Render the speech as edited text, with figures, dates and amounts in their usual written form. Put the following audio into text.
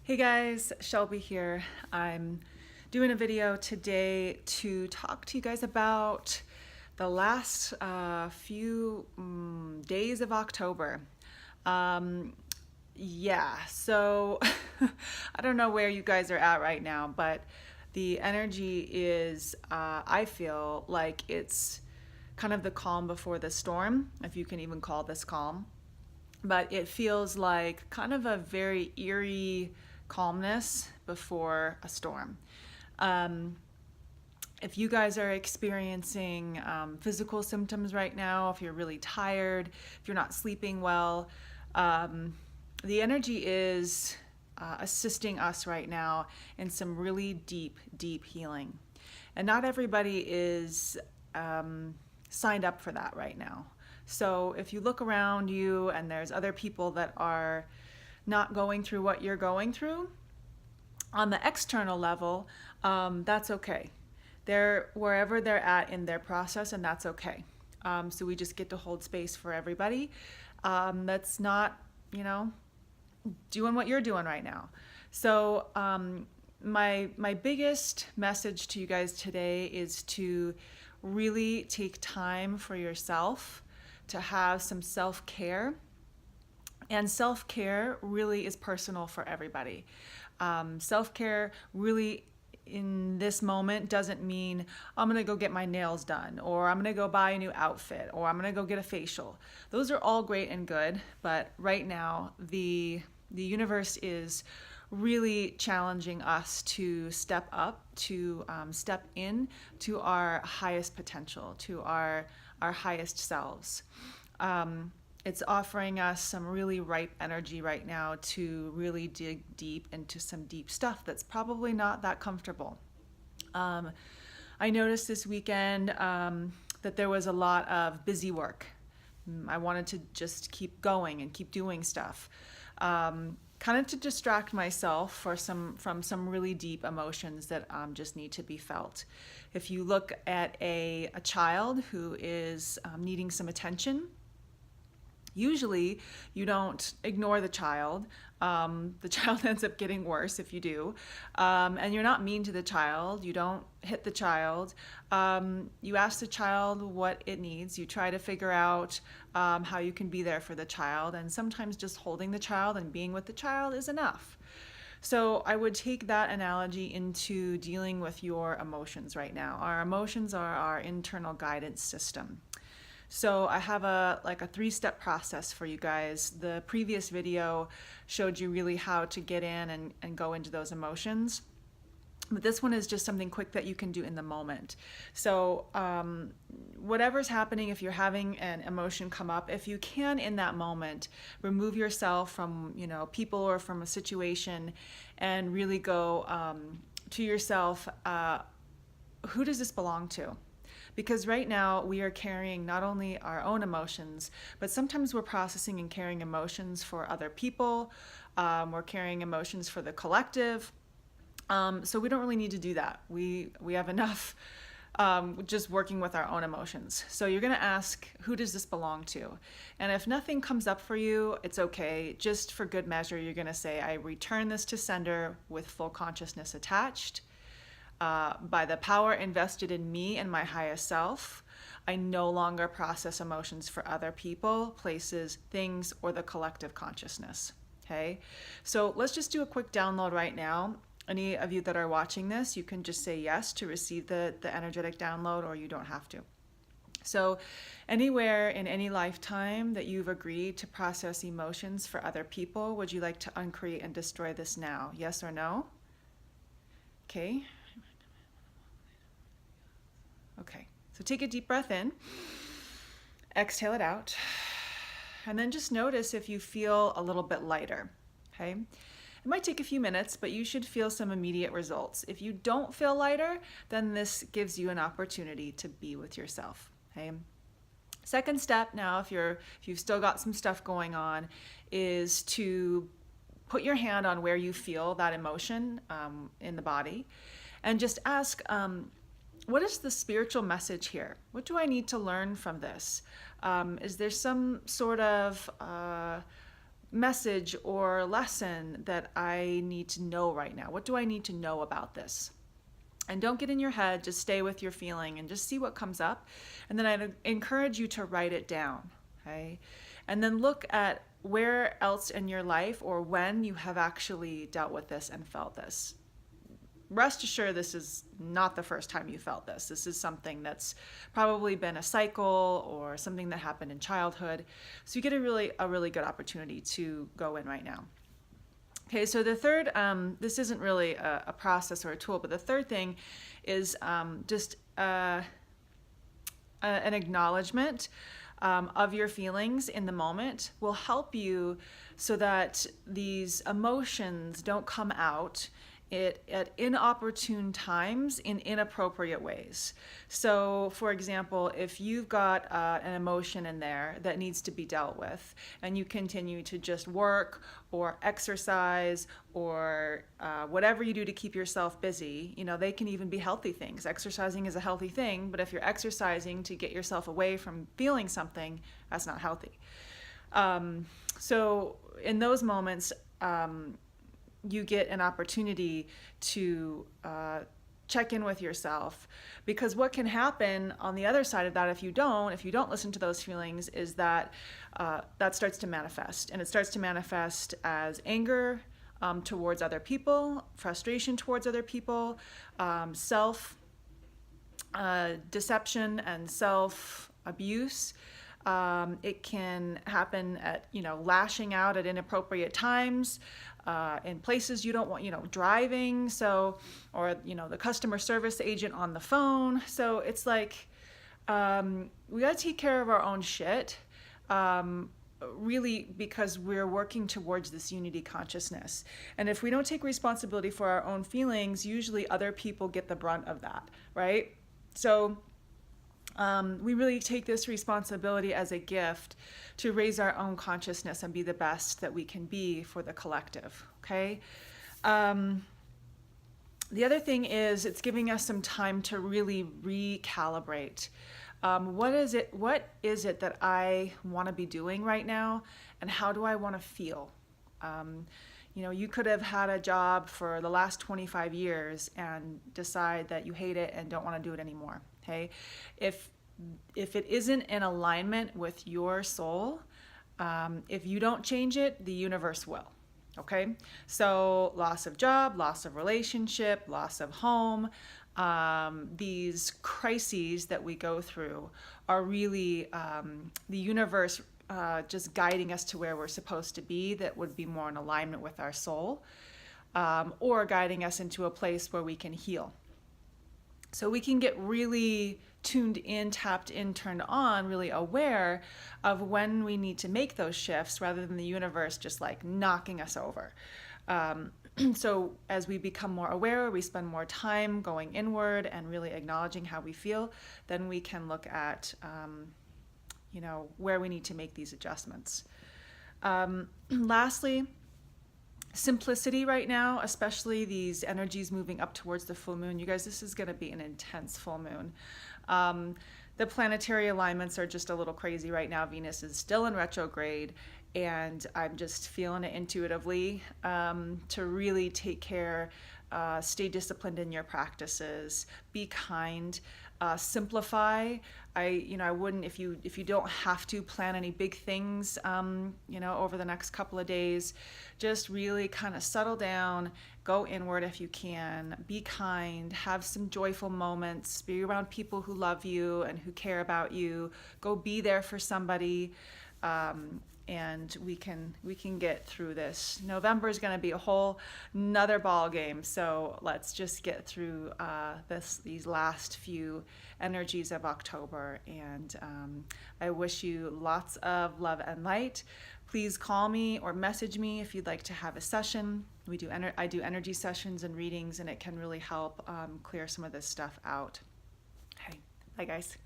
Hey guys, Shelby here. I'm doing a video today to talk to you guys about the last few days of October. Um, so I don't know where you guys are at right now, but the energy is, I feel like it's kind of the calm before the storm, if you can even call this calm. But it feels like kind of a very eerie calmness before a storm. Um, if you guys are experiencing physical symptoms right now, if you're really tired, if you're not sleeping well, um, the energy is assisting us right now in some really deep, deep healing. And not everybody is signed up for that right now. So if you look around you and there's other people that are not going through what you're going through, on the external level, that's okay. They're wherever they're at in their process, and that's okay. So we just get to hold space for everybody that's not, doing what you're doing right now. So my biggest message to you guys today is to really take time for yourself, to have some self-care. And self-care really is personal for everybody. Self-care really in this moment doesn't mean I'm gonna go get my nails done, or I'm gonna go buy a new outfit, or I'm gonna go get a facial. Those are all great and good, but right now the universe is really challenging us to step up, to step in to our highest potential, to our highest selves. It's offering us some really ripe energy right now to really dig deep into some deep stuff that's probably not that comfortable. I noticed this weekend that there was a lot of busy work. I wanted to just keep going and keep doing stuff. Kind of to distract myself from some really deep emotions that just need to be felt. If you look at a child who is needing some attention, usually you don't ignore the child. The child ends up getting worse if you do. And you're not mean to the child. You don't hit the child. You ask the child what it needs. You try to figure out how you can be there for the child. And sometimes just holding the child and being with the child is enough. So I would take that analogy into dealing with your emotions right now. Our emotions are our internal guidance system. So I have a 3-step process for you guys. The previous video showed you really how to get in and go into those emotions. But this one is just something quick that you can do in the moment. So whatever's happening, if you're having an emotion come up, if you can in that moment, remove yourself from people or from a situation and really go to yourself, who does this belong to? Because right now we are carrying not only our own emotions, but sometimes we're processing and carrying emotions for other people. We're carrying emotions for the collective. So we don't really need to do that. We have enough just working with our own emotions. So you're going to ask, who does this belong to? And if nothing comes up for you, it's okay. Just for good measure, you're going to say, I return this to sender with full consciousness attached. By the power invested in me and my highest self, I no longer process emotions for other people, places, things, or the collective consciousness. Okay, so let's just do a quick download right now. Any of you that are watching this, you can just say yes to receive the energetic download, or you don't have to. So anywhere in any lifetime that you've agreed to process emotions for other people, would you like to uncreate and destroy this now? Yes or no? Okay. Okay, so take a deep breath in, exhale it out, and then just notice if you feel a little bit lighter, okay? It might take a few minutes, but you should feel some immediate results. If you don't feel lighter, then this gives you an opportunity to be with yourself, okay? Second step now, if you've still got some stuff going on, is to put your hand on where you feel that emotion in the body, and just ask, what is the spiritual message here? What do I need to learn from this? Is there some sort of message or lesson that I need to know right now? What do I need to know about this? And don't get in your head, just stay with your feeling and just see what comes up. And then I'd encourage you to write it down, okay? And then look at where else in your life or when you have actually dealt with this and felt this. Rest assured, this is not the first time you felt this. This is something that's probably been a cycle or something that happened in childhood. So you get a really good opportunity to go in right now. Okay, so the third, this isn't really a process or a tool, but the third thing is just an acknowledgement of your feelings in the moment will help you so that these emotions don't come out at inopportune times in inappropriate ways. So for example, if you've got an emotion in there that needs to be dealt with and you continue to just work or exercise or whatever you do to keep yourself busy, you know, they can even be healthy things. Exercising is a healthy thing, but if you're exercising to get yourself away from feeling something, that's not healthy. So in those moments, you get an opportunity to check in with yourself, because what can happen on the other side of that if you don't listen to those feelings is that that starts to manifest, and it starts to manifest as anger towards other people, frustration towards other people, self deception and self abuse. It can happen at, lashing out at inappropriate times, in places you don't want, driving, or, the customer service agent on the phone. So it's like, we gotta take care of our own shit, really, because we're working towards this unity consciousness. And if we don't take responsibility for our own feelings, usually other people get the brunt of that, right? So we really take this responsibility as a gift to raise our own consciousness and be the best that we can be for the collective, okay? The other thing is it's giving us some time to really recalibrate. What is it that I want to be doing right now, and how do I want to feel? You could have had a job for the last 25 years and decide that you hate it and don't want to do it anymore. Okay, if it isn't in alignment with your soul, if you don't change it, the universe will. Okay, so loss of job, loss of relationship, loss of home, these crises that we go through are really the universe just guiding us to where we're supposed to be, that would be more in alignment with our soul, or guiding us into a place where we can heal. So we can get really tuned in, tapped in, turned on, really aware of when we need to make those shifts rather than the universe just like knocking us over. So as we become more aware, we spend more time going inward and really acknowledging how we feel, then we can look at where we need to make these adjustments. Lastly, simplicity right now, especially these energies moving up towards the full moon. You guys, this is going to be an intense full moon. The planetary alignments are just a little crazy right now. Venus is still in retrograde, and I'm just feeling it intuitively to really take care, stay disciplined in your practices, be kind, simplify. I wouldn't, if you don't have to plan any big things, over the next couple of days, just really kind of settle down, go inward if you can, be kind, have some joyful moments, be around people who love you and who care about you, go be there for somebody, and we can get through this. November is going to be a whole nother ball game, so let's just get through these last few energies of October, and I wish you lots of love and light. Please call me or message me if you'd like to have a session. I do energy sessions and readings, and it can really help clear some of this stuff out. Okay, bye guys.